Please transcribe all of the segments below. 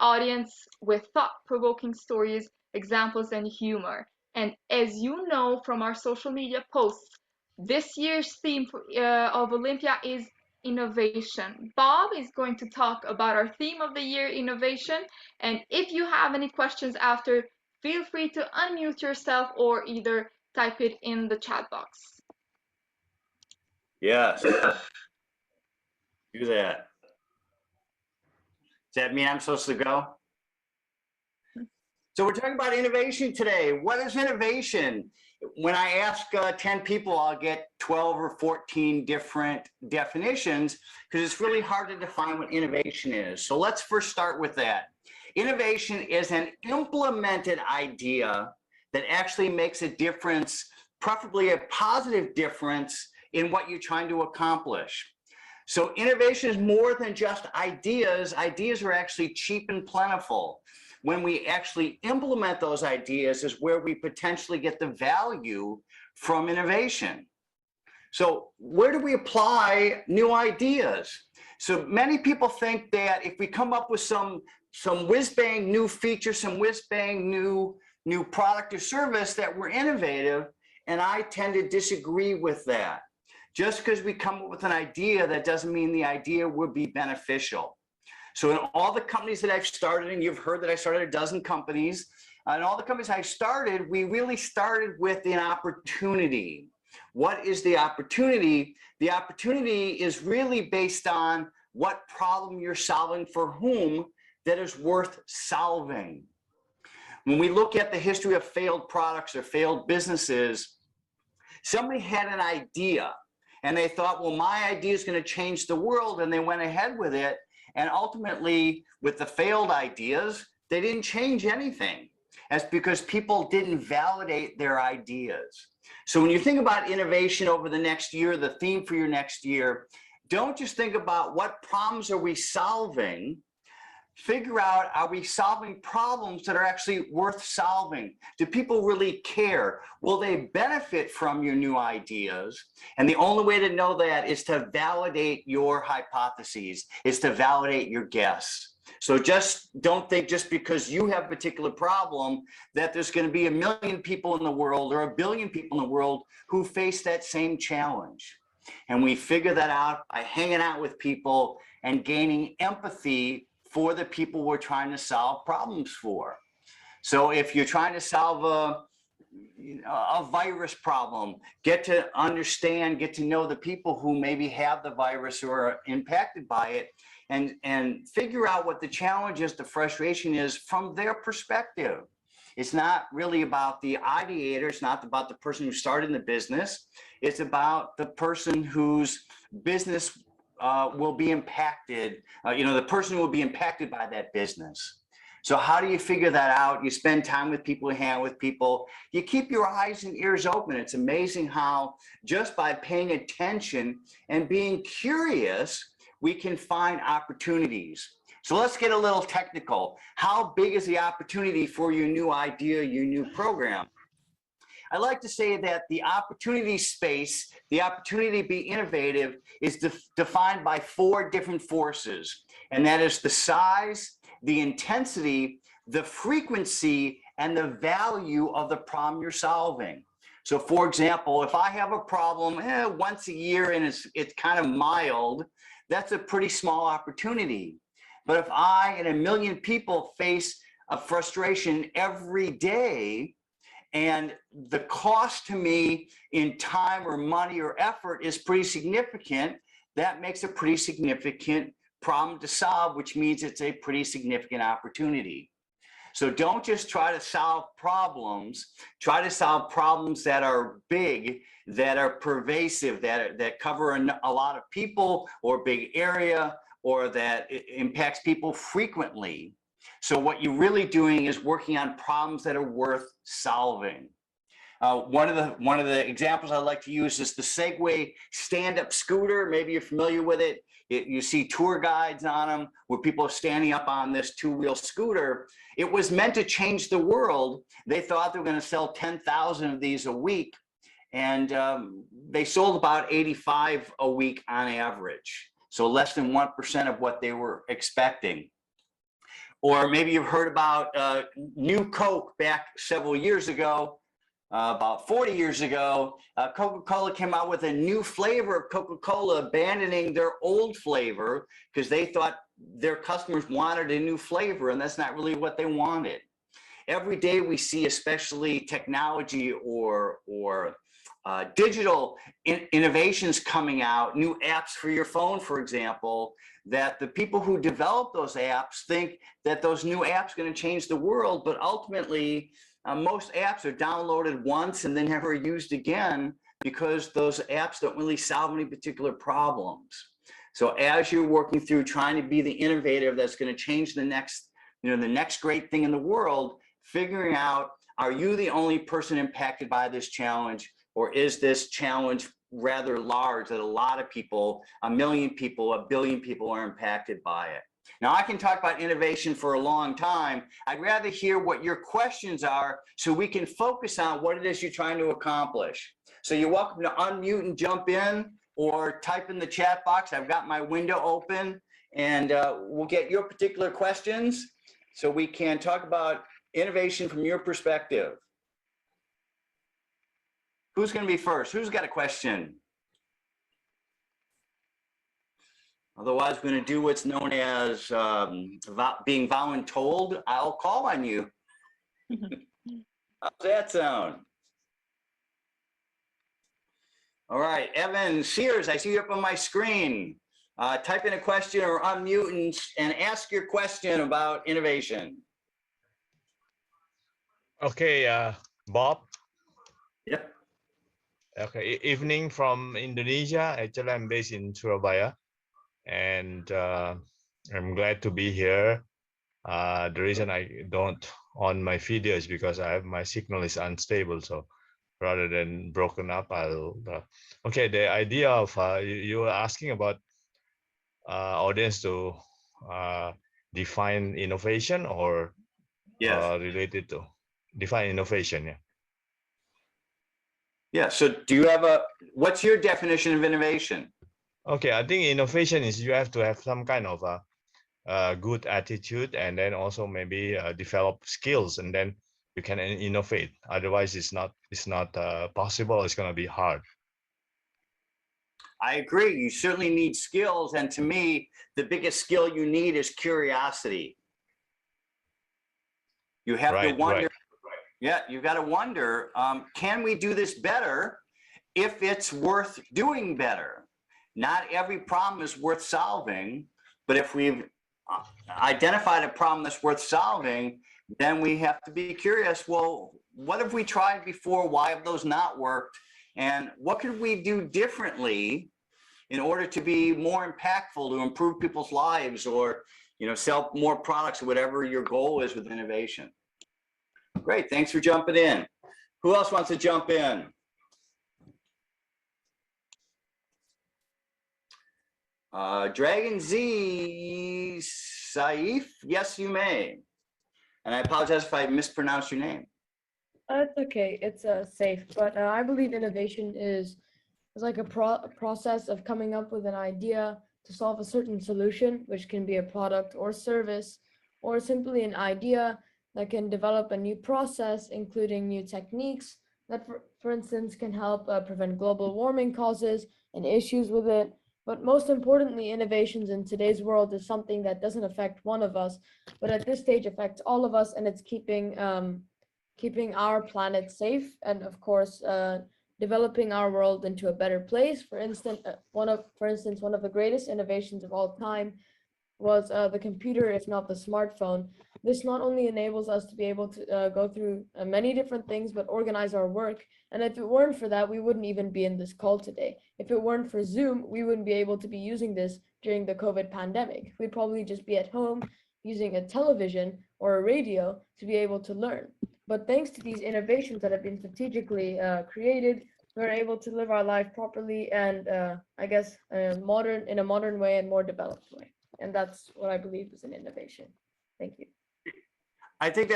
audience with thought-provoking stories, examples, and humor. And as you know from our social media posts, this year's theme of Olympia is innovation. Bob is going to talk about our theme of the year, innovation. And if you have any questions after, feel free to unmute yourself or either type it in the chat box. Yes. Do that. Does that mean I'm supposed to go? So we're talking about innovation today. What is innovation? When I ask 10 people, I'll get 12 or 14 different definitions because it's really hard to define what innovation is. So let's first start with that. Innovation is an implemented idea that actually makes a difference, preferably a positive difference in what you're trying to accomplish. So innovation is more than just ideas. Ideas are actually cheap and plentiful. When we actually implement those ideas is where we potentially get the value from innovation. So where do we apply new ideas? So many people think that if we come up with some whiz-bang new feature, some whiz-bang new product or service that we're innovative, and I tend to disagree with that. Just because we come up with an idea, that doesn't mean the idea would be beneficial. So in all the companies that I've started, and you've heard that I started a dozen companies, and all the companies I started, we really started with an opportunity. What is the opportunity? The opportunity is really based on what problem you're solving for whom that is worth solving. When we look at the history of failed products or failed businesses, somebody had an idea and they thought, well, my idea is going to change the world, and they went ahead with it. And ultimately, with the failed ideas, they didn't change anything. That's because people didn't validate their ideas. So when you think about innovation over the next year, the theme for your next year, don't just think about what problems are we solving. Figure out, are we solving problems that are actually worth solving? Do people really care? Will they benefit from your new ideas? And the only way to know that is to validate your hypotheses, is to validate your guess. So just don't think just because you have a particular problem that there's going to be 1 million people in the world or 1 billion people in the world who face that same challenge. And we figure that out by hanging out with people and gaining empathy for the people we're trying to solve problems for. So if you're trying to solve a virus problem, get to understand, get to know the people who maybe have the virus or are impacted by it, and figure out what the challenge is, the frustration is from their perspective. It's not really about the ideator, it's not about the person who started in the business, it's about the person whose business will be impacted, the person who will be impacted by that business. So how do you figure that out? You spend time with people, you hang out with people, you keep your eyes and ears open. It's amazing how just by paying attention and being curious, we can find opportunities. So let's get a little technical. How big is the opportunity for your new idea, your new program? I like to say that the opportunity space, the opportunity to be innovative, is defined by 4 different forces. And that is the size, the intensity, the frequency, and the value of the problem you're solving. So for example, if I have a problem once a year and it's kind of mild, that's a pretty small opportunity. But if I and 1 million people face a frustration every day, and the cost to me in time or money or effort is pretty significant, that makes a pretty significant problem to solve, which means it's a pretty significant opportunity. So don't just try to solve problems, try to solve problems that are big, that are pervasive, that cover a lot of people or big area, or that impacts people frequently. So what you're really doing is working on problems that are worth solving. One of the examples I like to use is the Segway stand-up scooter. Maybe you're familiar with it. You see tour guides on them where people are standing up on this 2-wheel scooter. It was meant to change the world. They thought they were going to sell 10,000 of these a week, and they sold about 85 a week on average. So less than 1% of what they were expecting. Or maybe you've heard about New Coke back several years ago, about 40 years ago. Coca-Cola came out with a new flavor of Coca-Cola, abandoning their old flavor because they thought their customers wanted a new flavor, and that's not really what they wanted. Every day we see, especially technology or digital innovations coming out, new apps for your phone, for example, that the people who develop those apps think that those new apps are going to change the world, but ultimately most apps are downloaded once and then never used again because those apps don't really solve any particular problems. So as you're working through trying to be the innovator that's going to change the next, the next great thing in the world, figuring out, are you the only person impacted by this challenge, or is this challenge rather large that a lot of people, 1 million people, 1 billion people are impacted by it? Now, I can talk about innovation for a long time. I'd rather hear what your questions are so we can focus on what it is you're trying to accomplish. So you're welcome to unmute and jump in or type in the chat box. I've got my window open, and we'll get your particular questions so we can talk about innovation from your perspective. Who's going to be first? Who's got a question? Otherwise, we're going to do what's known as being voluntold. I'll call on you. How's that sound? All right, Evan Sears, I see you up on my screen. Type in a question or unmute and ask your question about innovation. Okay, Bob. Yep. Okay, evening from Indonesia. Actually, I'm based in Surabaya, and I'm glad to be here. The reason I don't on my video is because my signal is unstable. So rather than broken up, I'll. Okay, the idea of you were asking about audience to define innovation or related to define innovation. Yeah. Yeah. So do you have what's your definition of innovation? Okay, I think innovation is you have to have some kind of a good attitude, and then also maybe develop skills, and then you can innovate. Otherwise, it's not possible. It's going to be hard. I agree. You certainly need skills, and to me, the biggest skill you need is curiosity. You have to wonder. Right. Yeah, you've got to wonder, can we do this better if it's worth doing better? Not every problem is worth solving, but if we've identified a problem that's worth solving, then we have to be curious, well, what have we tried before? Why have those not worked? And what could we do differently in order to be more impactful, to improve people's lives, or sell more products, or whatever your goal is with innovation? Great, thanks for jumping in. Who else wants to jump in? Dragon Z Saif, yes, you may. And I apologize if I mispronounced your name. It's okay, it's safe. But I believe innovation is like a process of coming up with an idea to solve a certain solution, which can be a product or service, or simply an idea that can develop a new process, including new techniques that, for instance, can help prevent global warming causes and issues with it. But most importantly, innovations in today's world is something that doesn't affect one of us, but at this stage affects all of us, and it's keeping our planet safe, and of course, developing our world into a better place. For instance, one of the greatest innovations of all time was the computer, if not the smartphone. This not only enables us to be able to go through many different things, but organize our work. And if it weren't for that, we wouldn't even be in this call today. If it weren't for Zoom, we wouldn't be able to be using this during the COVID pandemic. We'd probably just be at home using a television or a radio to be able to learn. But thanks to these innovations that have been strategically created, we're able to live our life properly and I guess in a modern way and more developed way. And that's what I believe is an innovation. Thank you. I think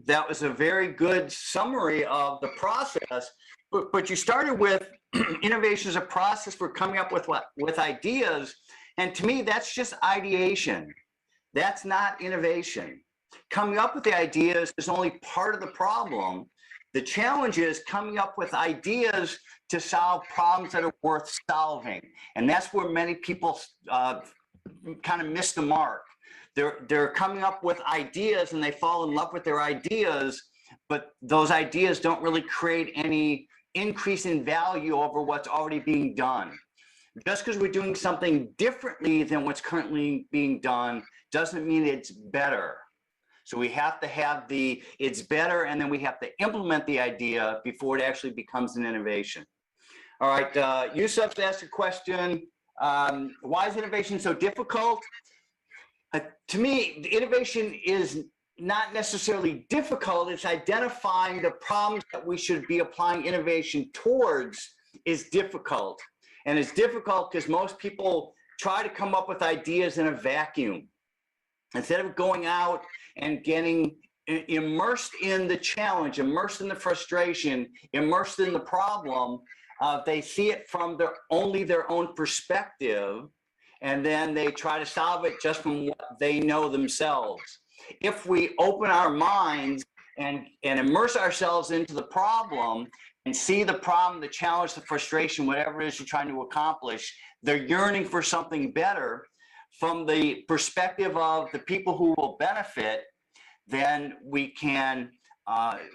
that was a very good summary of the process, but you started with innovation as a process for coming up with ideas, and to me that's just ideation. That's not innovation. Coming up with the ideas is only part of the problem. The challenge is coming up with ideas to solve problems that are worth solving. And that's where many people kind of miss the mark. They're coming up with ideas and they fall in love with their ideas, but those ideas don't really create any increase in value over what's already being done. Just because we're doing something differently than what's currently being done doesn't mean it's better. So we have to have the it's better, and then we have to implement the idea before it actually becomes an innovation. All right, Yusuf asked a question. Why is innovation so difficult? To me, innovation is not necessarily difficult. It's identifying the problems that we should be applying innovation towards is difficult. And it's difficult because most people try to come up with ideas in a vacuum. Instead of going out and getting immersed in the challenge, immersed in the frustration, immersed in the problem, they see it from only their own perspective, and then they try to solve it just from what they know themselves. If we open our minds and immerse ourselves into the problem and see the problem, the challenge, the frustration, whatever it is you're trying to accomplish, they're yearning for something better from the perspective of the people who will benefit, then we can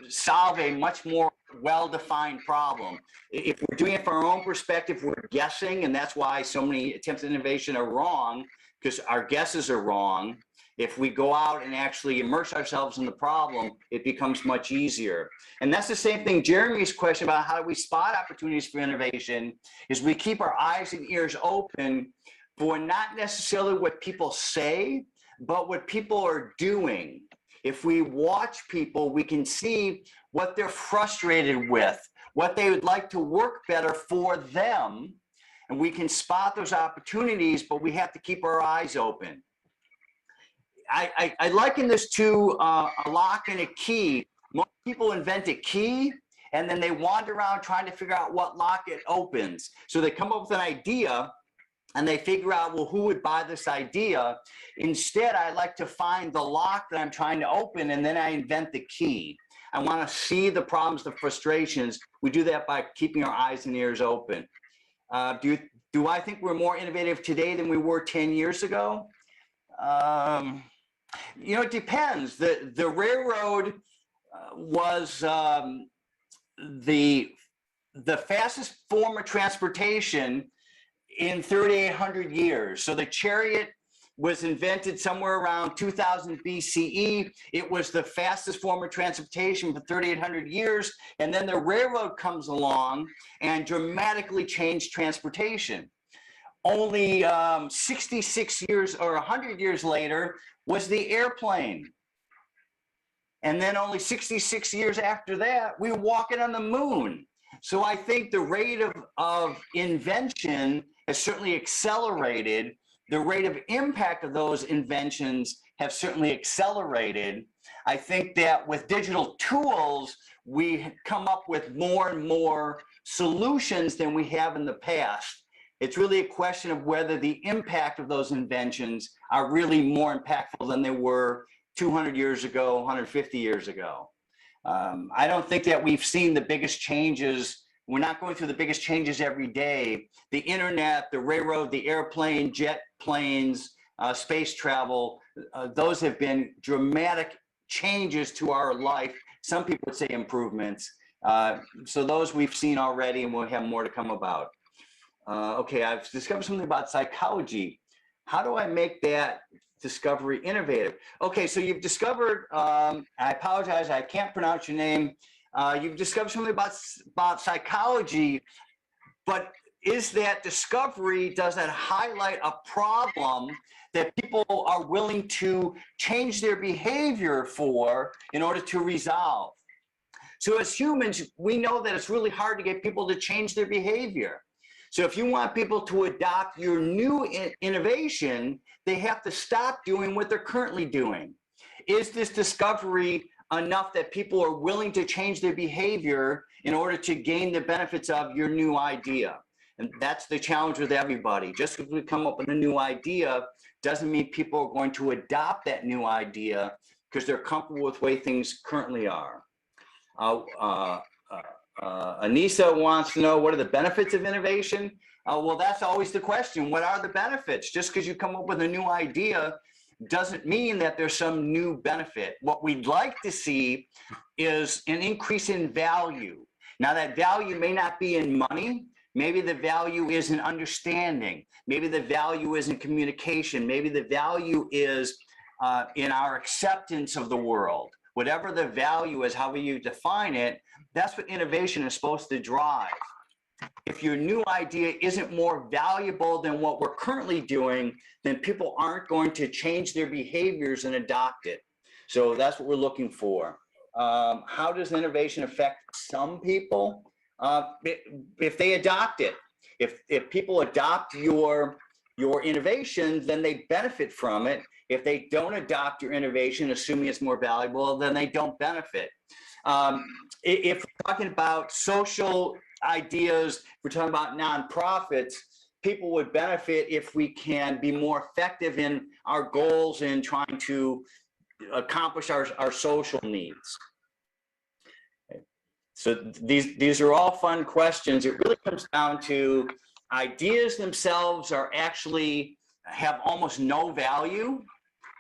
solve a much more well-defined problem. If we're doing it from our own perspective, we're guessing, and that's why so many attempts at innovation are wrong, because our guesses are wrong. If we go out and actually immerse ourselves in the problem, it becomes much easier. And that's the same thing, Jeremy's question about how do we spot opportunities for innovation, is we keep our eyes and ears open for not necessarily what people say, but what people are doing. If we watch people, we can see what they're frustrated with, what they would like to work better for them, and we can spot those opportunities, but we have to keep our eyes open. I liken this to a lock and a key. Most people invent a key, and then they wander around trying to figure out what lock it opens. So they come up with an idea, and they figure out, well, who would buy this idea? Instead, I like to find the lock that I'm trying to open, and then I invent the key. I want to see the problems, the frustrations. We do that by keeping our eyes and ears open. Do I think we're more innovative today than we were 10 years ago? You know, it depends. The railroad was the fastest form of transportation in 3,800 years. So the chariot was invented somewhere around 2000 BCE. It was the fastest form of transportation for 3,800 years. And then the railroad comes along and dramatically changed transportation. Only 66 years or 100 years later was the airplane. And then only 66 years after that, we were walking on the moon. So I think the rate of invention has certainly accelerated. The rate of impact of those inventions have certainly accelerated. I think that with digital tools, we come up with more and more solutions than we have in the past. It's really a question of whether the impact of those inventions are really more impactful than they were 200 years ago, 150 years ago. I don't think that we've seen the biggest changes. We're not going through the biggest changes every day. The internet, the railroad, the airplane, jet planes, space travel, those have been dramatic changes to our life. Some people would say improvements. So those we've seen already, and we'll have more to come about. Okay, I've discovered something about psychology. How do I make that discovery innovative? Okay, so you've discovered, I apologize, I can't pronounce your name. You've discovered something about psychology, but is that discovery, does that highlight a problem that people are willing to change their behavior for in order to resolve? So as humans, we know that it's really hard to get people to change their behavior. So if you want people to adopt your new innovation, they have to stop doing what they're currently doing. Is this discovery enough that people are willing to change their behavior in order to gain the benefits of your new idea? And that's the challenge with everybody. Just because we come up with a new idea doesn't mean people are going to adopt that new idea because they're comfortable with the way things currently are. Anissa wants to know, what are the benefits of innovation? Well, that's always the question. What are the benefits? Just because you come up with a new idea doesn't mean that there's some new benefit. What we'd like to see is an increase in value. Now, that value may not be in money. Maybe the value is in understanding. Maybe the value is in communication. Maybe the value is in our acceptance of the world. Whatever the value is, however you define it, that's what innovation is supposed to drive. If your new idea isn't more valuable than what we're currently doing, then people aren't going to change their behaviors and adopt it. So that's what we're looking for. How does innovation affect some people? If they adopt it, if people adopt your innovation, then they benefit from it. If they don't adopt your innovation, assuming it's more valuable, then they don't benefit. If we're talking about social ideas, we're talking about nonprofits, people would benefit if we can be more effective in our goals in trying to accomplish our social needs. So these are all fun questions. It really comes down to ideas themselves are actually have almost no value.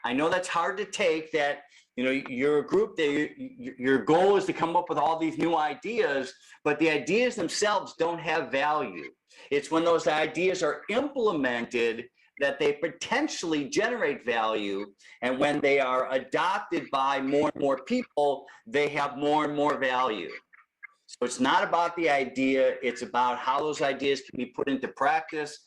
I know that's hard to take, that you're a group that your goal is to come up with all these new ideas, but the ideas themselves don't have value. It's when those ideas are implemented that they potentially generate value, and when they are adopted by more and more people, they have more and more value. So it's not about the idea, it's about how those ideas can be put into practice,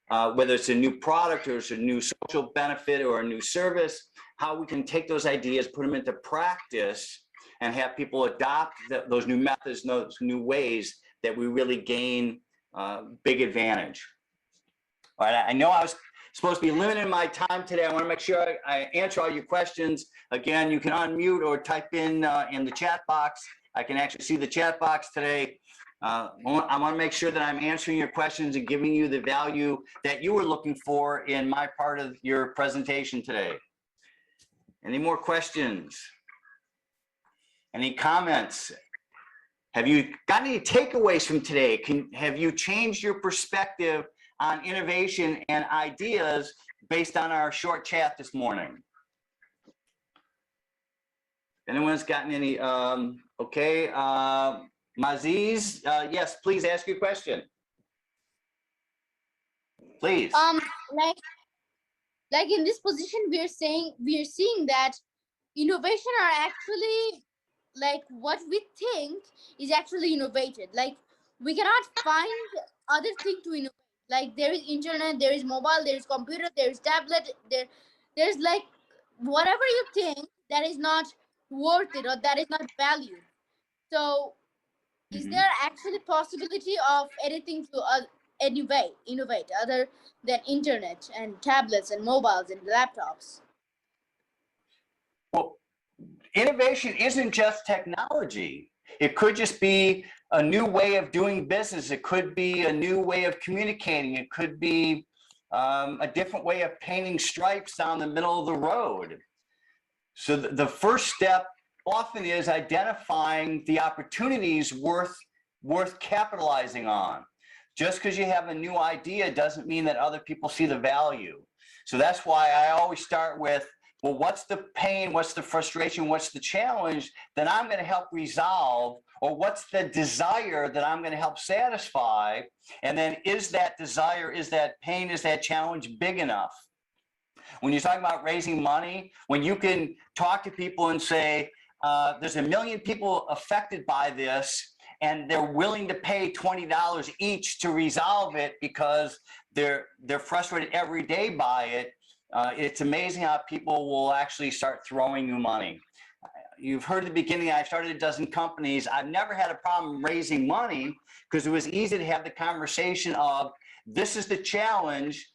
whether it's a new product or it's a new social benefit or a new service, how we can take those ideas, put them into practice, and have people adopt those new methods, those new ways that we really gain big advantage. All right, I know I was supposed to be limiting my time today. I want to make sure I answer all your questions. Again, you can unmute or type in the chat box. I can actually see the chat box today. I want to make sure that I'm answering your questions and giving you the value that you were looking for in my part of your presentation today. Any more questions? Any comments? Have you got any takeaways from today? Have you changed your perspective on innovation and ideas based on our short chat this morning? Anyone's gotten any? Okay, Maziz, yes, please ask your question. Please. Like in this position, we are seeing that innovation are actually like what we think is actually innovated. Like we cannot find other thing to innovate. Like there is internet, there is mobile, there is computer, there is tablet, there's like whatever you think that is not worth it or that is not valued. So is there actually possibility of anything to innovate other than internet and tablets and mobiles and laptops? Well, innovation isn't just technology. It could just be a new way of doing business. It could be a new way of communicating. It could be a different way of painting stripes down the middle of the road. So the first step often is identifying the opportunities worth capitalizing on. Just because you have a new idea doesn't mean that other people see the value. So that's why I always start with, well, what's the pain, what's the frustration, what's the challenge that I'm going to help resolve, or what's the desire that I'm going to help satisfy? And then is that desire, is that pain, is that challenge big enough? When you're talking about raising money, when you can talk to people and say, there's 1 million people affected by this, and they're willing to pay $20 each to resolve it because they're frustrated every day by it. It's amazing how people will actually start throwing you money. You've heard at the beginning, I started a dozen companies. I've never had a problem raising money because it was easy to have the conversation of, this is the challenge,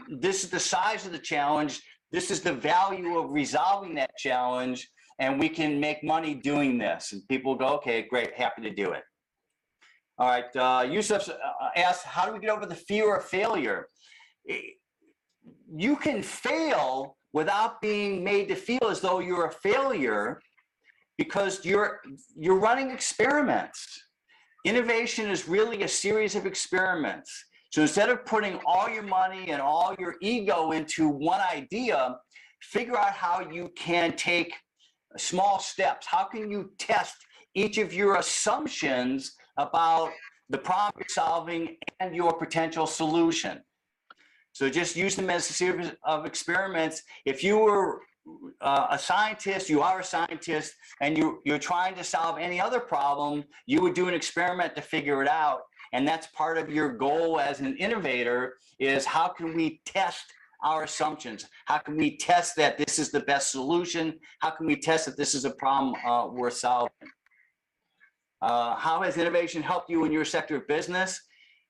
this is the size of the challenge, this is the value of resolving that challenge, and we can make money doing this. And people go, okay, great, happy to do it. All right, Yusuf asked, how do we get over the fear of failure? You can fail without being made to feel as though you're a failure, because you're running experiments. Innovation is really a series of experiments. So instead of putting all your money and all your ego into one idea, figure out how you can take small steps. How can you test each of your assumptions about the problem you're solving and your potential solution? So just use them as a series of experiments. If you were a scientist, you are a scientist, and you're trying to solve any other problem, you would do an experiment to figure it out. And that's part of your goal as an innovator, is how can we test our assumptions? How can we test that this is the best solution? How can we test that this is a problem worth solving? How has innovation helped you in your sector of business?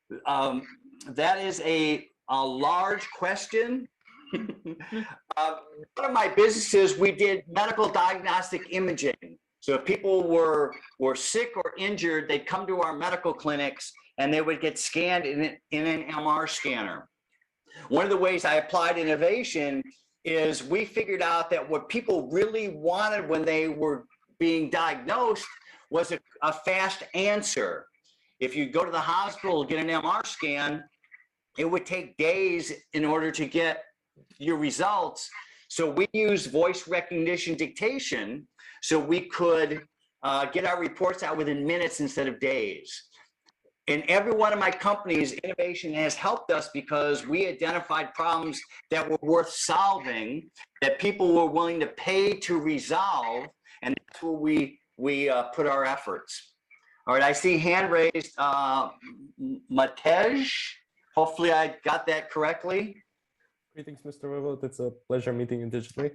That is a large question. One of my businesses, we did medical diagnostic imaging. So if people were sick or injured, they'd come to our medical clinics and they would get scanned in an MR scanner. One of the ways I applied innovation is we figured out that what people really wanted when they were being diagnosed was a fast answer. If you go to the hospital, get an MR scan, it would take days in order to get your results. So we used voice recognition dictation so we could get our reports out within minutes instead of days. In every one of my companies, innovation has helped us because we identified problems that were worth solving, that people were willing to pay to resolve, and that's where we put our efforts. All right, I see hand raised, Matej. Hopefully I got that correctly. Greetings, Mr. Rivot. It's a pleasure meeting you digitally.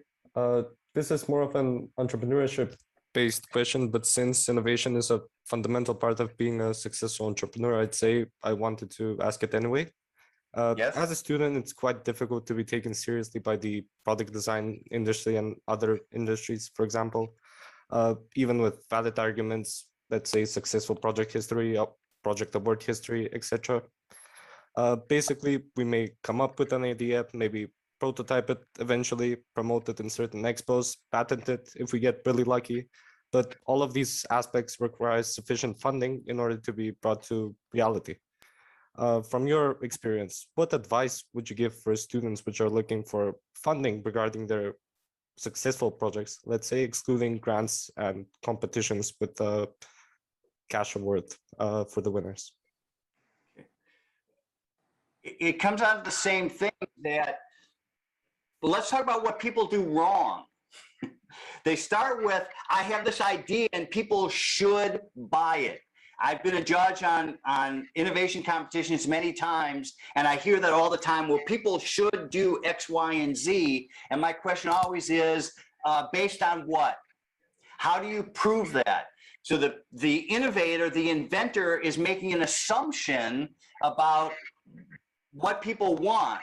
This is more of an entrepreneurship-based question, but since innovation is a fundamental part of being a successful entrepreneur, I'd say I wanted to ask it anyway. Yes. As a student, it's quite difficult to be taken seriously by the product design industry and other industries, for example. Even with valid arguments, let's say successful project history, project award history, etc. Basically, we may come up with an idea, maybe prototype it eventually, promote it in certain expos, patent it if we get really lucky. But all of these aspects require sufficient funding in order to be brought to reality. From your experience, what advice would you give for students which are looking for funding regarding their successful projects, let's say excluding grants and competitions with cash award for the winners? It comes out of the same thing that, well, let's talk about what people do wrong. They start with, I have this idea and people should buy it. I've been a judge on innovation competitions many times, and I hear that all the time, well, people should do X, Y, and Z. And my question always is, based on what? How do you prove that? So the innovator, the inventor is making an assumption about what people want.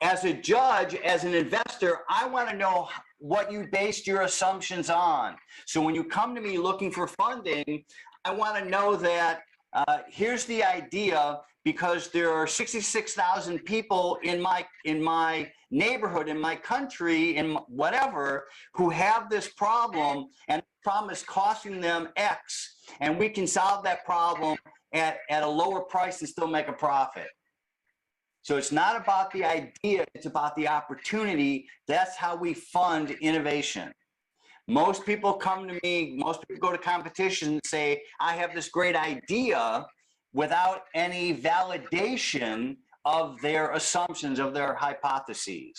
As a judge, as an investor, I want to know what you based your assumptions on. So when you come to me looking for funding, I want to know that here's the idea, because there are 66,000 people in my neighborhood, in my country, in whatever, who have this problem, and the problem is costing them X, and we can solve that problem at a lower price and still make a profit. So it's not about the idea, it's about the opportunity. That's how we fund innovation. Most people come to me, most people go to competition and say, I have this great idea, without any validation of their assumptions, of their hypotheses.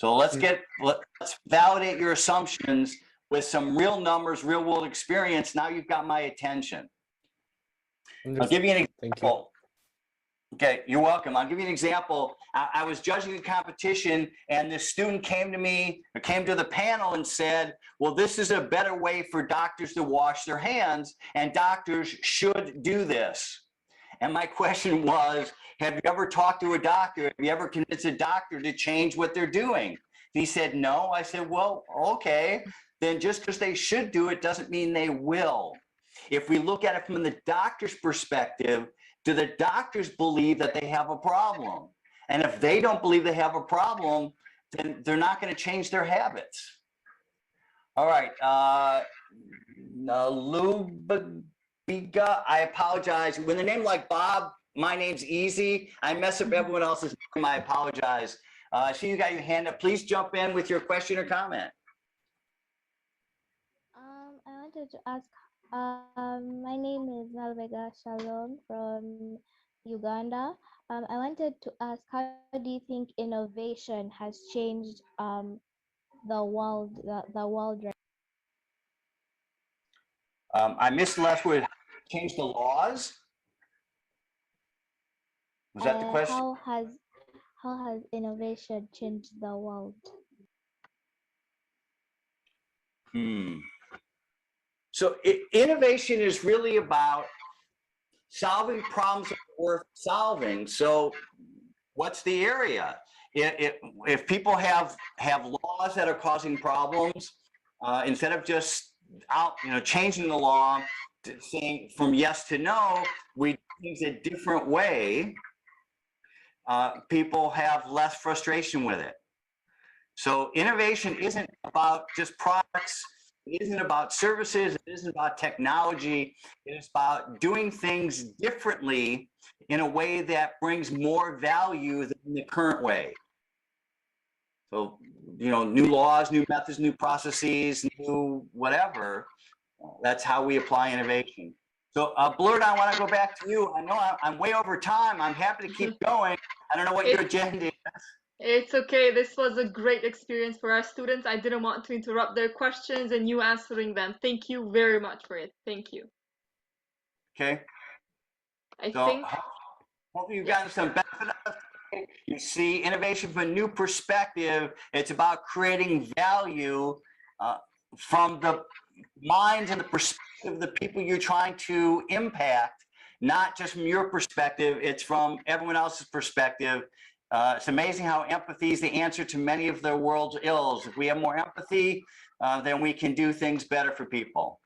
So let's validate your assumptions with some real numbers, real world experience. Now you've got my attention. I'll give you an example. Okay, you're welcome. I'll give you an example. I was judging a competition, and this student came to me, or came to the panel and said, well, this is a better way for doctors to wash their hands, and doctors should do this. And my question was, have you ever talked to a doctor? Have you ever convinced a doctor to change what they're doing? He said, no. I said, well, okay, then just because they should do it doesn't mean they will. If we look at it from the doctor's perspective, do the doctors believe that they have a problem? And if they don't believe they have a problem, then they're not going to change their habits. All right. Lubiga, I apologize. With a name like Bob, my name's easy. I mess up everyone else's name. I apologize. So you got your hand up. Please jump in with your question or comment. I wanted to ask, my name is Nalvega Shalom from Uganda. I wanted to ask, how do you think innovation has changed the world, the world right I missed the last word. Change the laws? Was that the question? how has innovation changed the world? So innovation is really about solving problems that are worth solving. So what's the area? If people have laws that are causing problems, instead of just changing the law to saying from yes to no, we do things a different way. People have less frustration with it. So innovation isn't about just products. It isn't about services. It isn't about technology. It is about doing things differently in a way that brings more value than the current way. So, new laws, new methods, new processes, new whatever. That's how we apply innovation. So, Blurt, I want to go back to you. I know I'm way over time. I'm happy to keep going. I don't know what your agenda is. It's okay. This was a great experience for our students. I didn't want to interrupt their questions and you answering them. Thank you very much for it. Thank you. Okay. I think hopefully you've gotten some benefit out of it. You see innovation from a new perspective. It's about creating value from the minds and the perspective of the people you're trying to impact, not just from your perspective. It's from everyone else's perspective. It's amazing how empathy is the answer to many of the world's ills. If we have more empathy, then we can do things better for people.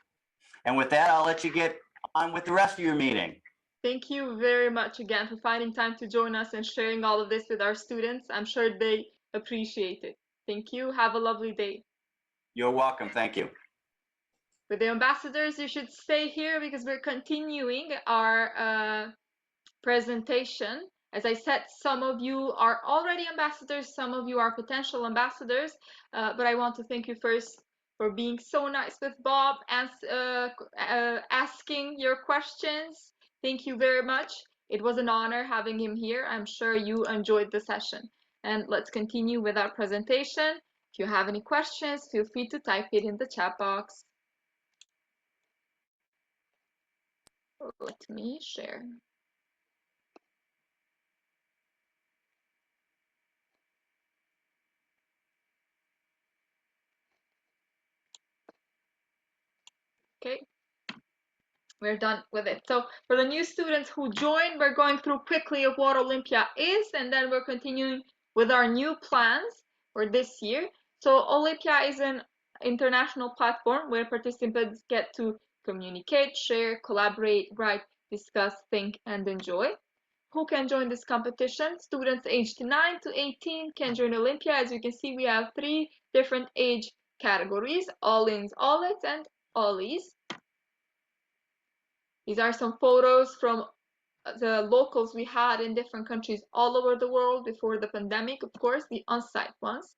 And with that, I'll let you get on with the rest of your meeting. Thank you very much again for finding time to join us and sharing all of this with our students. I'm sure they appreciate it. Thank you. Have a lovely day. You're welcome. Thank you. With the ambassadors, you should stay here because we're continuing our presentation. As I said, some of you are already ambassadors, some of you are potential ambassadors, but I want to thank you first for being so nice with Bob and asking your questions. Thank you very much. It was an honor having him here. I'm sure you enjoyed the session. And let's continue with our presentation. If you have any questions, feel free to type it in the chat box. Let me share. Okay, we're done with it. So for the new students who joined, we're going through quickly of what Owlypia is, and then we're continuing with our new plans for this year. So Owlypia is an international platform where participants get to communicate, share, collaborate, write, discuss, think, and enjoy. Who can join this competition? Students aged 9 to 18 can join Owlypia. As you can see, we have 3 different age categories: Owlins, Owlets, and Owlys. These are some photos from the locals we had in different countries all over the world before the pandemic, of course, the on-site ones.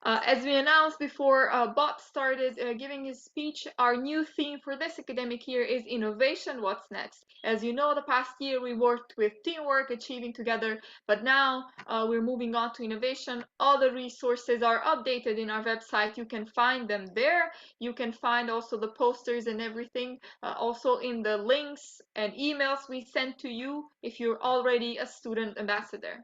As we announced before Bob started giving his speech, our new theme for this academic year is innovation, what's next? As you know, the past year we worked with teamwork, achieving together, but now we're moving on to innovation. All the resources are updated in our website. You can find them there. You can find also the posters and everything, also in the links and emails we send to you if you're already a student ambassador.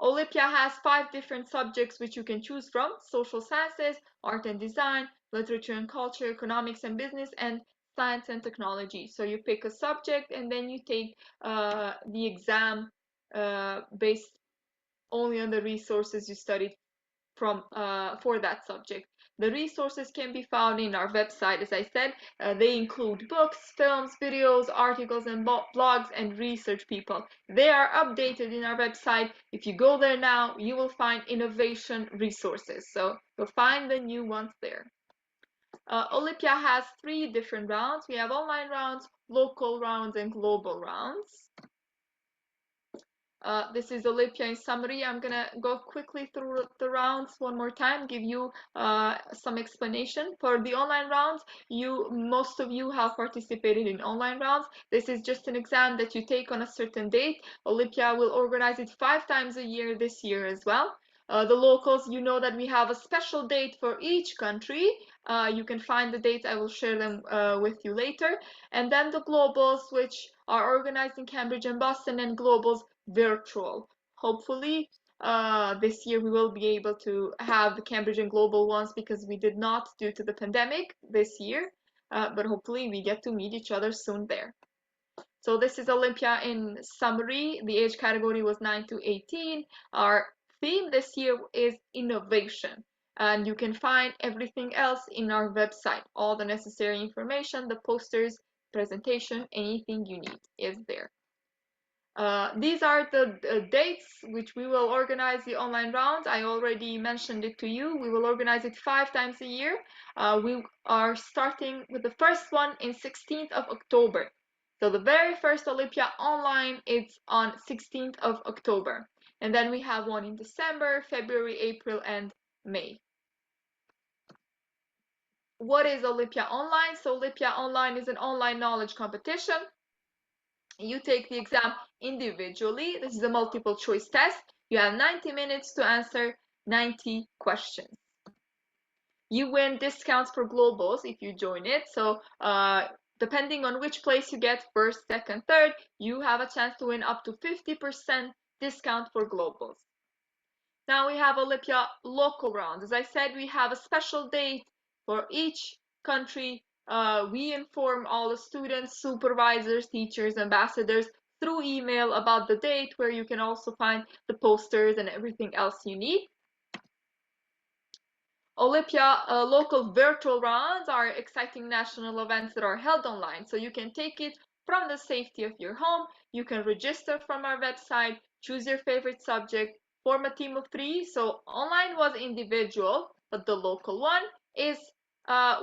Owlypia has 5 different subjects which you can choose from: social sciences, art and design, literature and culture, economics and business, and science and technology. So you pick a subject and then you take the exam based only on the resources you studied from for that subject. The resources can be found in our website. As I said, they include books, films, videos, articles, and blogs, and research people. They are updated in our website. If you go there now, you will find innovation resources. So you'll find the new ones there. Owlypia has 3 different rounds. We have online rounds, local rounds, and global rounds. This is Owlypia in summary. I'm gonna go quickly through the rounds one more time, give you some explanation. For the online rounds, most of you have participated in online rounds. This is just an exam that you take on a certain date. Owlypia will organize it 5 times a year this year as well. The locals, you know that we have a special date for each country. You can find the dates. I will share them with you later. And then the globals, which are organized in Cambridge and Boston, and globals virtual. Hopefully, this year we will be able to have the Cambridge and global ones, because we did not due to the pandemic this year. But hopefully we get to meet each other soon there. So this is Owlypia in summary. The age category was 9 to 18. Our theme this year is innovation. And you can find everything else in our website. All the necessary information, the posters, presentation, anything you need is there. These are the dates which we will organize the online rounds. I already mentioned it to you. We will organize it 5 times a year. We are starting with the first one in 16th of October. So the very first Owlypia online is on 16th of October. And then we have one in December, February, April, and May. What is Owlypia Online? So Owlypia Online is an online knowledge competition. You take the exam individually. This is a multiple choice test. You have 90 minutes to answer 90 questions. You win discounts for globals if you join it. So depending on which place you get, first, second, third, you have a chance to win up to 50% discount for globals. Now we have Owlypia local rounds. As I said, we have a special date for each country. We inform all the students, supervisors, teachers, ambassadors through email about the date, where you can also find the posters and everything else you need. Owlypia local virtual rounds are exciting national events that are held online. So you can take it from the safety of your home. You can register from our website, choose your favorite subject, form a team of 3. So online was individual, but the local one is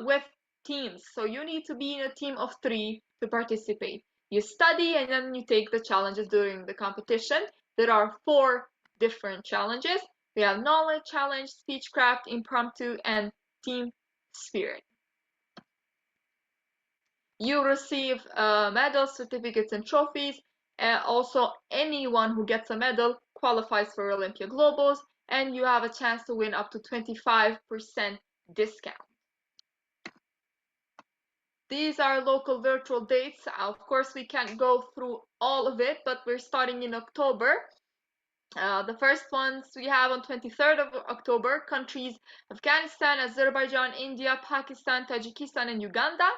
with teams. So you need to be in a team of 3 to participate. You study and then you take the challenges during the competition. There are 4 different challenges. We have knowledge challenge, speechcraft, impromptu, and team spirit. You receive medals, certificates, and trophies. Also, anyone who gets a medal qualifies for Owlypia Globals, and you have a chance to win up to 25% discount. These are local virtual dates. Of course, we can't go through all of it, but we're starting in October. The first ones we have on 23rd of October, countries Afghanistan, Azerbaijan, India, Pakistan, Tajikistan, and Uganda.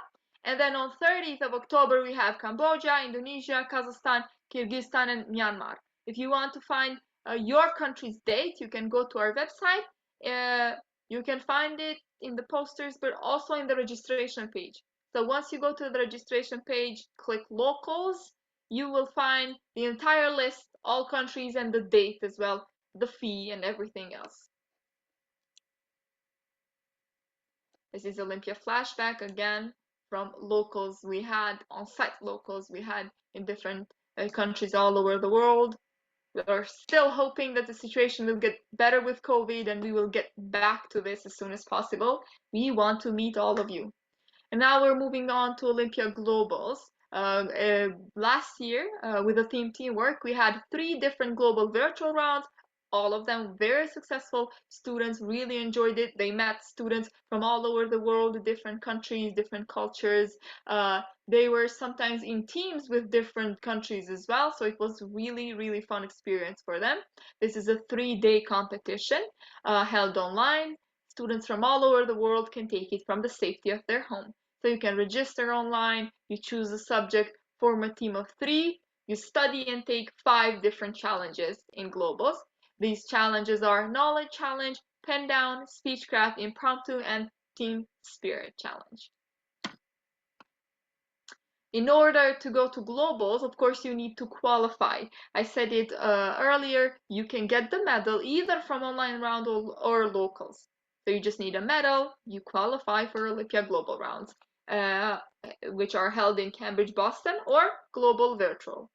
And then on 30th of October, we have Cambodia, Indonesia, Kazakhstan, Kyrgyzstan, and Myanmar. If you want to find your country's date, you can go to our website. You can find it in the posters, but also in the registration page. So once you go to the registration page, click locals, you will find the entire list, all countries, and the date as well, the fee and everything else. This is Owlypia flashback again from locals we had, on-site locals we had in different countries all over the world. We are still hoping that the situation will get better with COVID and we will get back to this as soon as possible. We want to meet all of you. And now we're moving on to Owlypia Globals. Last year, with the theme teamwork, we had 3 different global virtual rounds, all of them very successful. Students really enjoyed it. They met students from all over the world, different countries, different cultures. They were sometimes in teams with different countries as well, so it was really, really fun experience for them. This is a 3-day competition held online. Students from all over the world can take it from the safety of their home. So you can register online, you choose a subject, form a team of 3, you study and take 5 different challenges in globals. These challenges are knowledge challenge, pen down, speechcraft, impromptu, and team spirit challenge. In order to go to globals, of course, you need to qualify. I said it earlier, you can get the medal either from online round or locals. So you just need a medal, you qualify for Owlypia Global Rounds, which are held in Cambridge, Boston, or Global Virtual.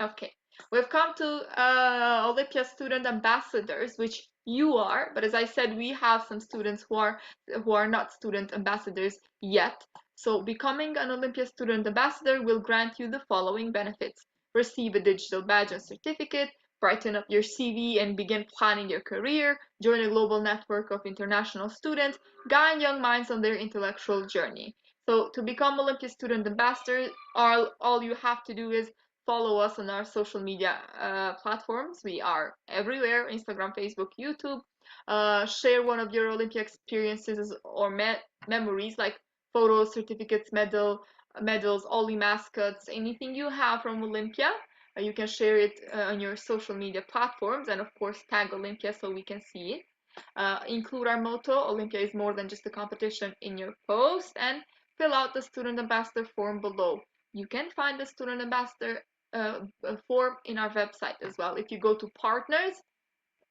Okay, we've come to Owlypia Student Ambassadors, which you are, but as I said, we have some students who are not student ambassadors yet. So becoming an Owlypia Student Ambassador will grant you the following benefits. Receive a digital badge and certificate, brighten up your CV and begin planning your career, join a global network of international students, guide young minds on their intellectual journey. So to become Owlypia Student Ambassador, all you have to do is follow us on our social media platforms. We are everywhere: Instagram, Facebook, YouTube. Share one of your Olympia experiences or memories, like photos, certificates, medals, Ollie mascots, anything you have from Olympia. You can share it on your social media platforms, and of course tag Olympia so we can see it. Include our motto, Olympia is more than just a competition, in your post, and fill out the student ambassador form below. You can find the student ambassador form in our website as well. If you go to partners,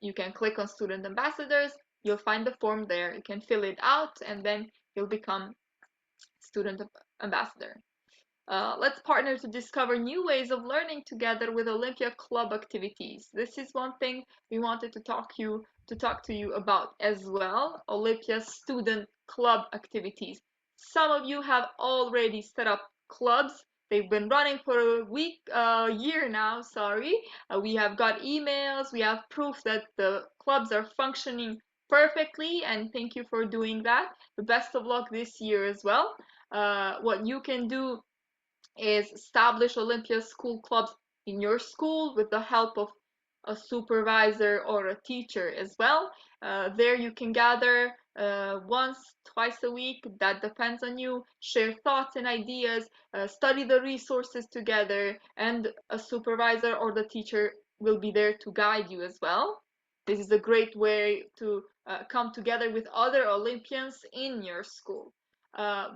you can click on student ambassadors, you'll find the form there. You can fill it out and then you'll become student ambassador. Let's partner to discover new ways of learning together with Olympia Club activities. This is one thing we wanted to talk to you about as well. Olympia Student Club activities. Some of you have already set up clubs. They've been running for a year now, sorry. We have got emails, we have proof that the clubs are functioning perfectly, and thank you for doing that. The best of luck this year as well. What you can do is establish Olympia school clubs in your school with the help of a supervisor or a teacher as well. There you can gather once, twice a week, that depends on you, share thoughts and ideas, study the resources together, and a supervisor or the teacher will be there to guide you as well. This is a great way to come together with other Olympians in your school.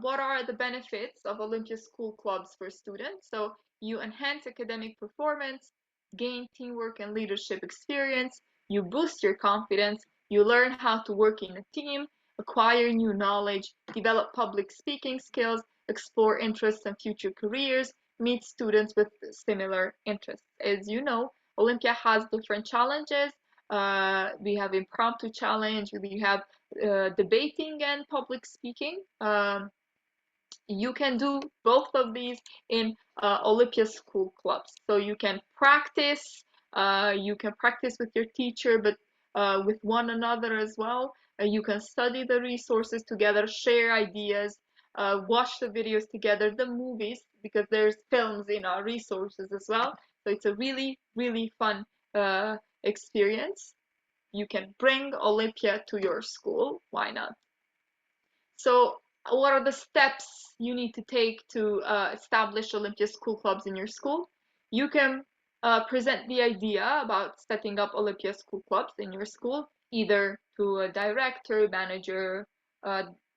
What are the benefits of Olympia School Clubs for students? So you enhance academic performance, gain teamwork and leadership experience, you boost your confidence, you learn how to work in a team, acquire new knowledge, develop public speaking skills, explore interests and future careers, meet students with similar interests. As you know, Olympia has different challenges. We have impromptu challenge, we have debating and public speaking. You can do both of these in Owlypia school clubs. So you can practice with your teacher, but with one another as well. You can study the resources together, share ideas, watch the videos together, the movies, because there's films in our resources as well. So it's a really, really fun experience. You can bring Owlypia to your school. Why not? So what are the steps you need to take to establish Owlypia school clubs in your school? You can present the idea about setting up Owlypia school clubs in your school, either to a director, manager,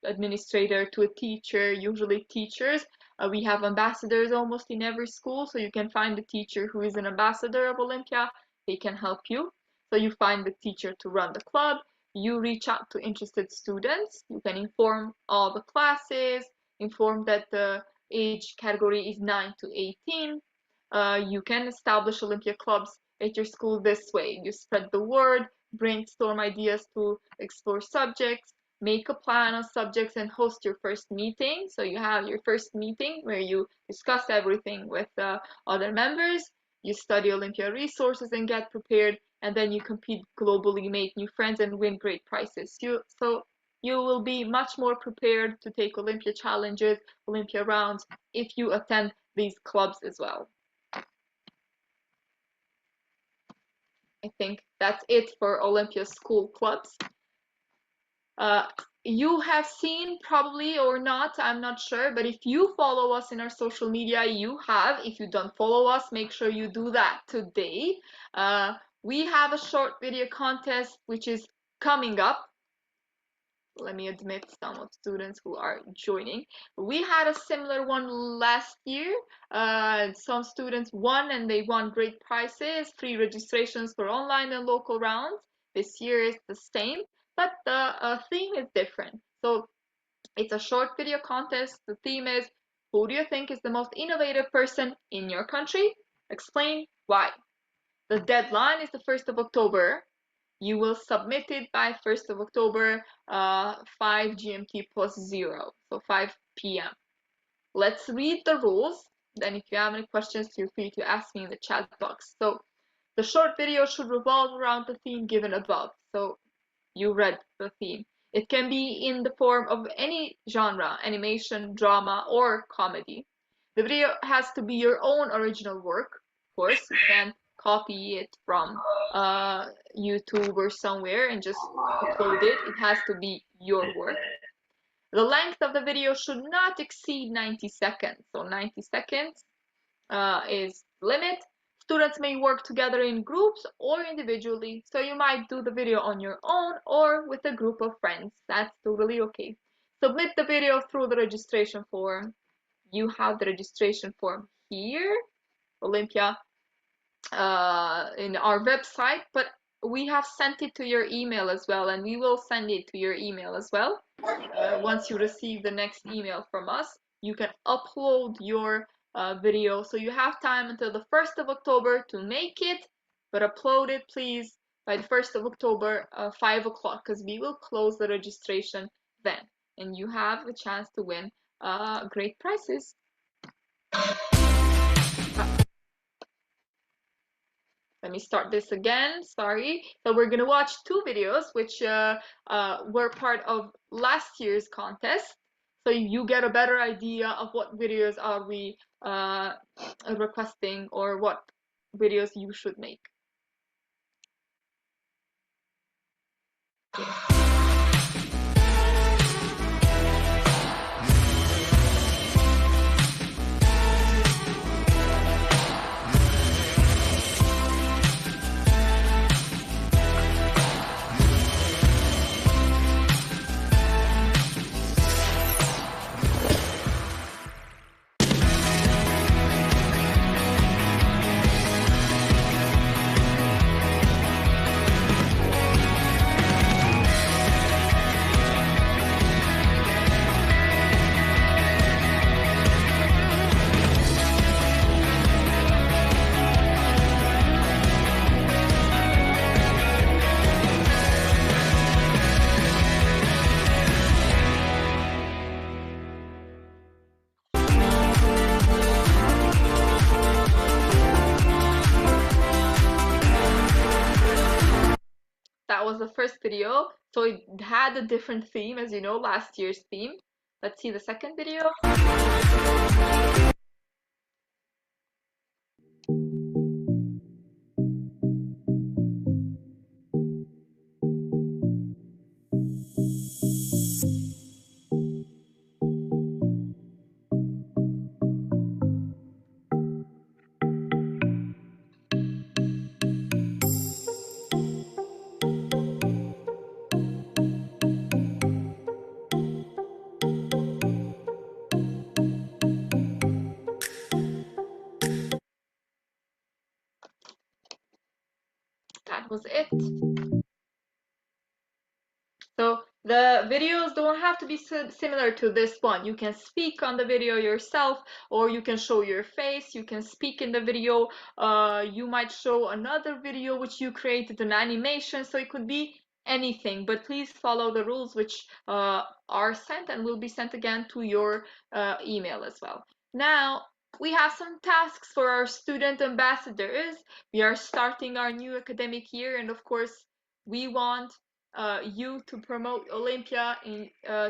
administrator, to a teacher, usually teachers. We have ambassadors almost in every school, so you can find a teacher who is an ambassador of Olympia. They can help you. So you find the teacher to run the club. You reach out to interested students. You can inform all the classes, inform that the age category is 9 to 18. You can establish Olympia clubs at your school this way. You spread the word, brainstorm ideas to explore subjects, make a plan on subjects, and host your first meeting. So you have your first meeting where you discuss everything with other members. You study Olympia resources and get prepared, and then you compete globally, make new friends, and win great prizes. So you will be much more prepared to take Olympia challenges, Olympia rounds, if you attend these clubs as well. I think that's it for Olympia school clubs. You have seen probably or not, I'm not sure, but if you follow us in our social media, you have. If you don't follow us, make sure you do that today. we have a short video contest which is coming up. Let me admit some of students who are joining. We had a similar one last year. Some students won and they won great prizes, free registrations for online and local rounds. This year is the same, but the theme is different. So it's a short video contest. The theme is, who do you think is the most innovative person in your country? Explain why. The deadline is the 1st of October. You will submit it by 1st of October, 5 GMT plus 0, so 5 p.m. Let's read the rules. Then if you have any questions, feel free to ask me in the chat box. So the short video should revolve around the theme given above. So you read the theme. It can be in the form of any genre, animation, drama, or comedy. The video has to be your own original work. Of course, you can't copy it from YouTube or somewhere and just upload it. It has to be your work. The length of the video should not exceed 90 seconds. So 90 seconds is limit. Students may work together in groups or individually, so you might do the video on your own or with a group of friends. That's totally okay. Submit the video through the registration form. You have the registration form here, Owlypia, in our website, but we have sent it to your email as well, and we will send it to your email as well. Once you receive the next email from us, you can upload your video. So you have time until the 1st of October to make it, but upload it please by the 1st of October, 5 o'clock, because we will close the registration then, and you have a chance to win great prizes. Let me start this again, sorry. So we're gonna watch two videos which were part of last year's contest. So you get a better idea of what videos are we requesting or what videos you should make. That was the first video, so it had a different theme, as you know, last year's theme. Let's see the second video. That was it. So the videos don't have to be similar to this one. You can speak on the video yourself, or you can show your face. You can speak in the video. You might show another video which you created, an animation. So it could be anything, but please follow the rules which are sent and will be sent again to your email as well. Now, we have some tasks for our student ambassadors. We are starting our new academic year, and of course, we want you to promote Owlypia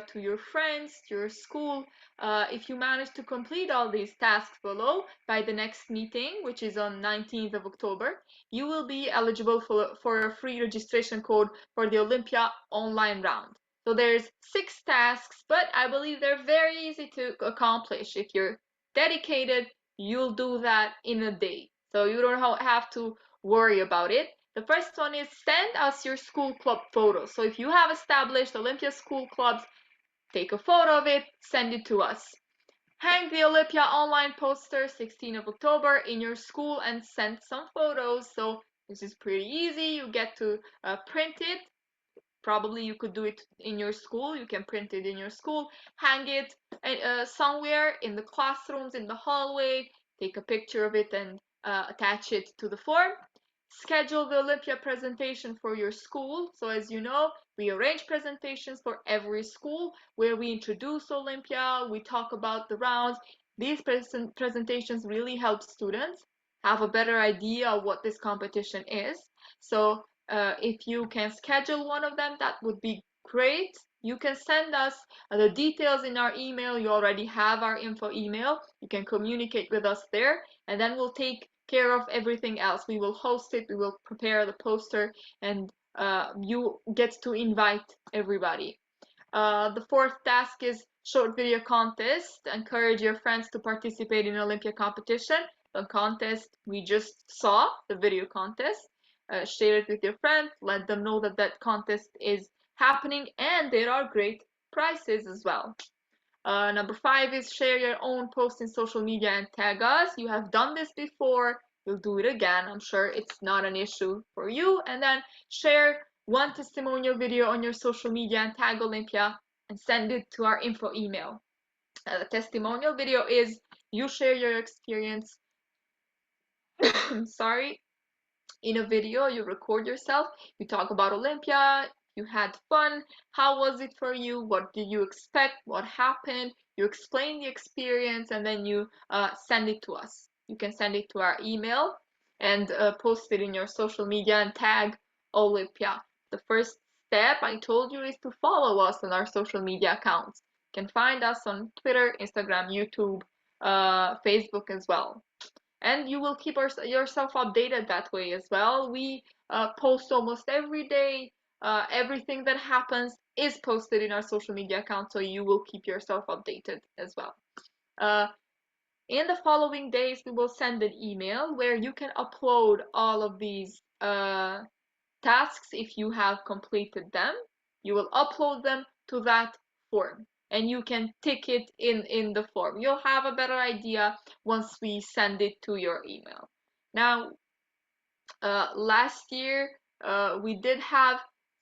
to your friends, to your school. If you manage to complete all these tasks below by the next meeting, which is on 19th of October, you will be eligible for a free registration code for the Owlypia online round. So there's 6 tasks, but I believe they're very easy to accomplish. If you're dedicated, you'll do that in a day. So you don't have to worry about it. The first one is send us your school club photos. So if you have established Olympia school clubs, take a photo of it, send it to us. Hang the Owlypia online poster 16th of October in your school and send some photos. So this is pretty easy. You get to print it. Probably you could do it in your school. You can print it in your school, hang it somewhere in the classrooms, in the hallway, take a picture of it and attach it to the form. Schedule the Olympia presentation for your school. So as you know, we arrange presentations for every school where we introduce Olympia, we talk about the rounds. These presentations really help students have a better idea of what this competition is. So if you can schedule one of them, that would be great. You can send us the details in our email. You already have our info email. You can communicate with us there, and then we'll take care of everything else. We will host it, we will prepare the poster, and you get to invite everybody. The fourth task is short video contest. Encourage your friends to participate in Olympia competition. The contest we just saw, the video contest. Share it with your friends. Let them know that that contest is happening, and there are great prizes as well. Number 5 is share your own post in social media and tag us. You have done this before. You'll do it again. I'm sure it's not an issue for you. And then share one testimonial video on your social media and tag Owlypia and send it to our info email. The testimonial video is you share your experience. Sorry. In a video, you record yourself, you talk about Olympia, you had fun, how was it for you, what did you expect, what happened, you explain the experience, and then you send it to us. You can send it to our email and post it in your social media and tag Owlypia. The first step I told you is to follow us on our social media accounts. You can find us on Twitter, Instagram, YouTube, Facebook as well. And you will keep yourself updated that way as well. We post almost every day. Everything that happens is posted in our social media account, so you will keep yourself updated as well. In the following days, we will send an email where you can upload all of these tasks if you have completed them. You will upload them to that form and you can tick it in the form. You'll have a better idea once we send it to your email. Now, last year we did have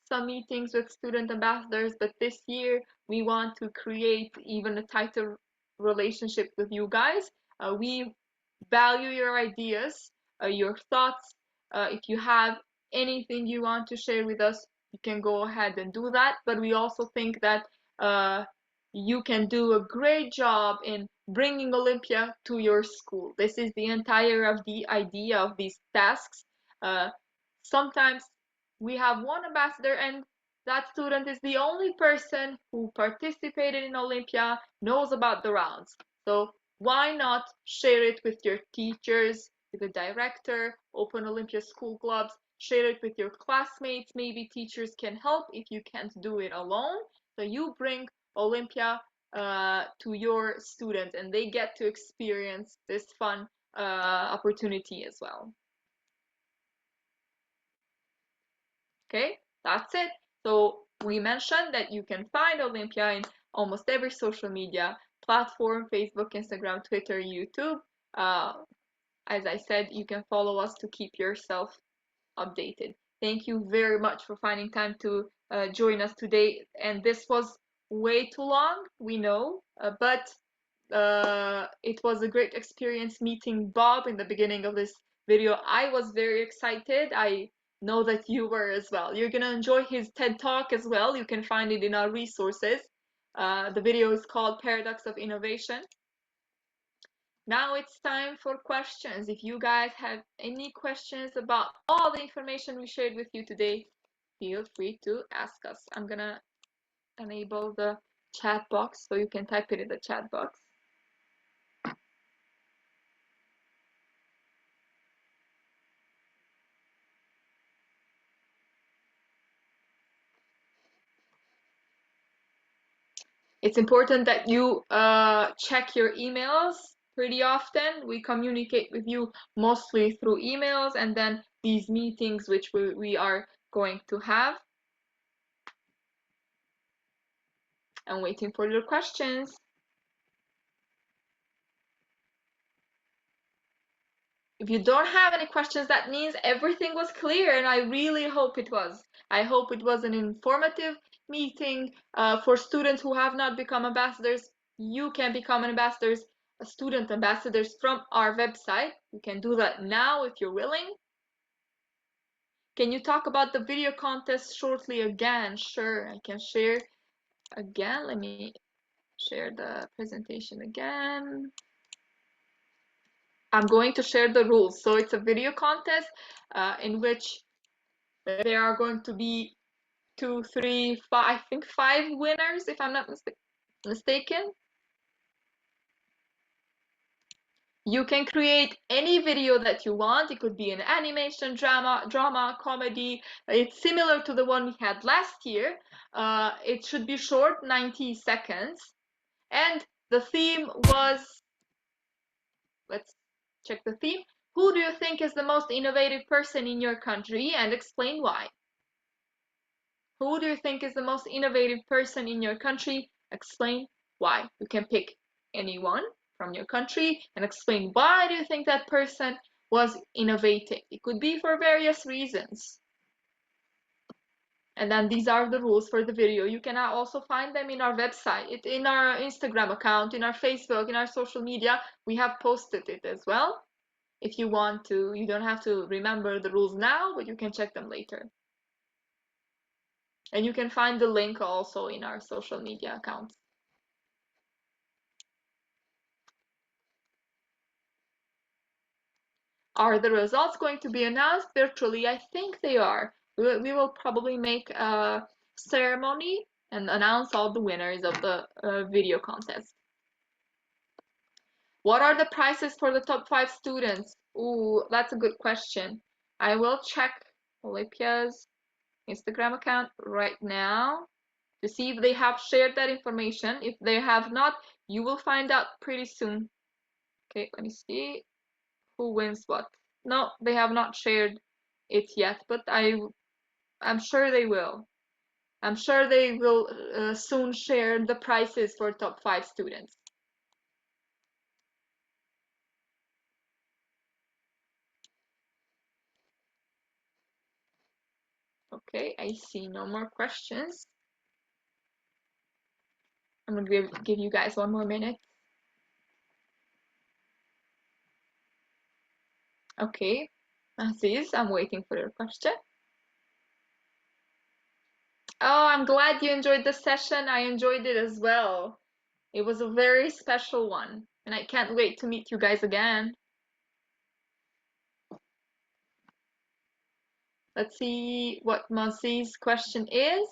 some meetings with student ambassadors, but this year we want to create even a tighter relationship with you guys. We value your ideas, your thoughts. If you have anything you want to share with us, you can go ahead and do that. But we also think that you can do a great job in bringing Olympia to your school. This is the entire of the idea of these tasks. Sometimes we have one ambassador and that student is the only person who participated in Olympia, knows about the rounds. So why not share it with your teachers, with the director, open Olympia school clubs, share it with your classmates. Maybe teachers can help if you can't do it alone. So you bring Olympia to your students and they get to experience this fun opportunity as well. Okay, that's it. So we mentioned that you can find Owlypia in almost every social media platform, Facebook, Instagram, Twitter, YouTube. As I said, you can follow us to keep yourself updated. Thank you very much for finding time to join us today. And this was way too long, we know, but it was a great experience meeting Bob in the beginning of this video. I was very excited. I know that you were as well. You're gonna enjoy his TED Talk as well. You can find it in our resources. The video is called Paradox of Innovation. Now it's time for questions. If you guys have any questions about all the information we shared with you today, feel free to ask us. I'm gonna enable the chat box so you can type it in the chat box. It's important that you check your emails pretty often. We communicate with you mostly through emails and then these meetings which we are going to have. I'm waiting for your questions. If you don't have any questions, that means everything was clear, and I really hope it was. I hope it was an informative meeting for students who have not become ambassadors. You can become ambassadors, student ambassadors from our website. You can do that now if you're willing. Can you talk about the video contest shortly again? Sure, I can share again. Let me share the presentation again. I'm going to share the rules. So it's a video contest in which there are going to be 2, 3, 5, I think 5 winners, if I'm not mistaken. You can create any video that you want. It could be an animation, drama, comedy. It's similar to the one we had last year. It should be short, 90 seconds. And the theme was, let's check the theme. Who do you think is the most innovative person in your country, and explain why? Who do you think is the most innovative person in your country? Explain why. You can pick anyone from your country and explain why do you think that person was innovative. It could be for various reasons. And then these are the rules for the video. You can also find them in our website, in our Instagram account, in our Facebook, in our social media. We have posted it as well. If you want to, you don't have to remember the rules now, but you can check them later. And you can find the link also in our social media accounts. Are the results going to be announced virtually? I think they are. We will probably make a ceremony and announce all the winners of the video contest. What are the prices for the top 5 students? Ooh, that's a good question. I will check Owlypia's Instagram account right now to see if they have shared that information. If they have not, you will find out pretty soon. Okay, let me see who wins what. No, they have not shared it yet, but I'm sure they will. I'm sure they will soon share the prices for top 5 students. Okay, I see no more questions. I'm gonna give you guys one more minute. Okay, Aziz, I'm waiting for your question. Oh, I'm glad you enjoyed the session. I enjoyed it as well. It was a very special one, and I can't wait to meet you guys again. Let's see what Maziz's question is.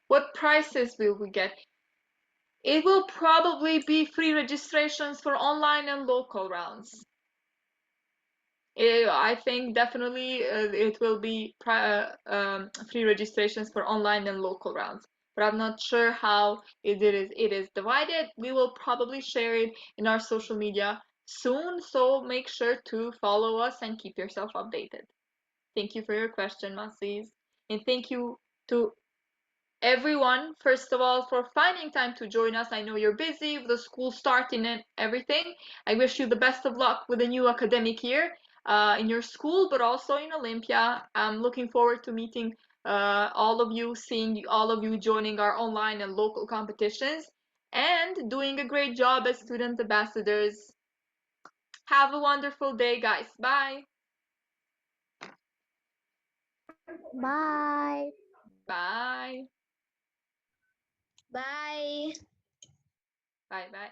What prices will we get? It will probably be free registrations for online and local rounds. I think definitely it will be free registrations for online and local rounds, but I'm not sure how it is divided. We will probably share it in our social media soon, so make sure to follow us and keep yourself updated. Thank you for your question, Masis, and thank you to everyone, first of all, for finding time to join us. I know you're busy with the school starting and everything. I wish you the best of luck with the new academic year in your school, but also in Owlypia. I'm looking forward to meeting all of you, seeing all of you joining our online and local competitions, and doing a great job as student ambassadors. Have a wonderful day, guys. Bye. Bye. Bye. Bye. Bye. Bye.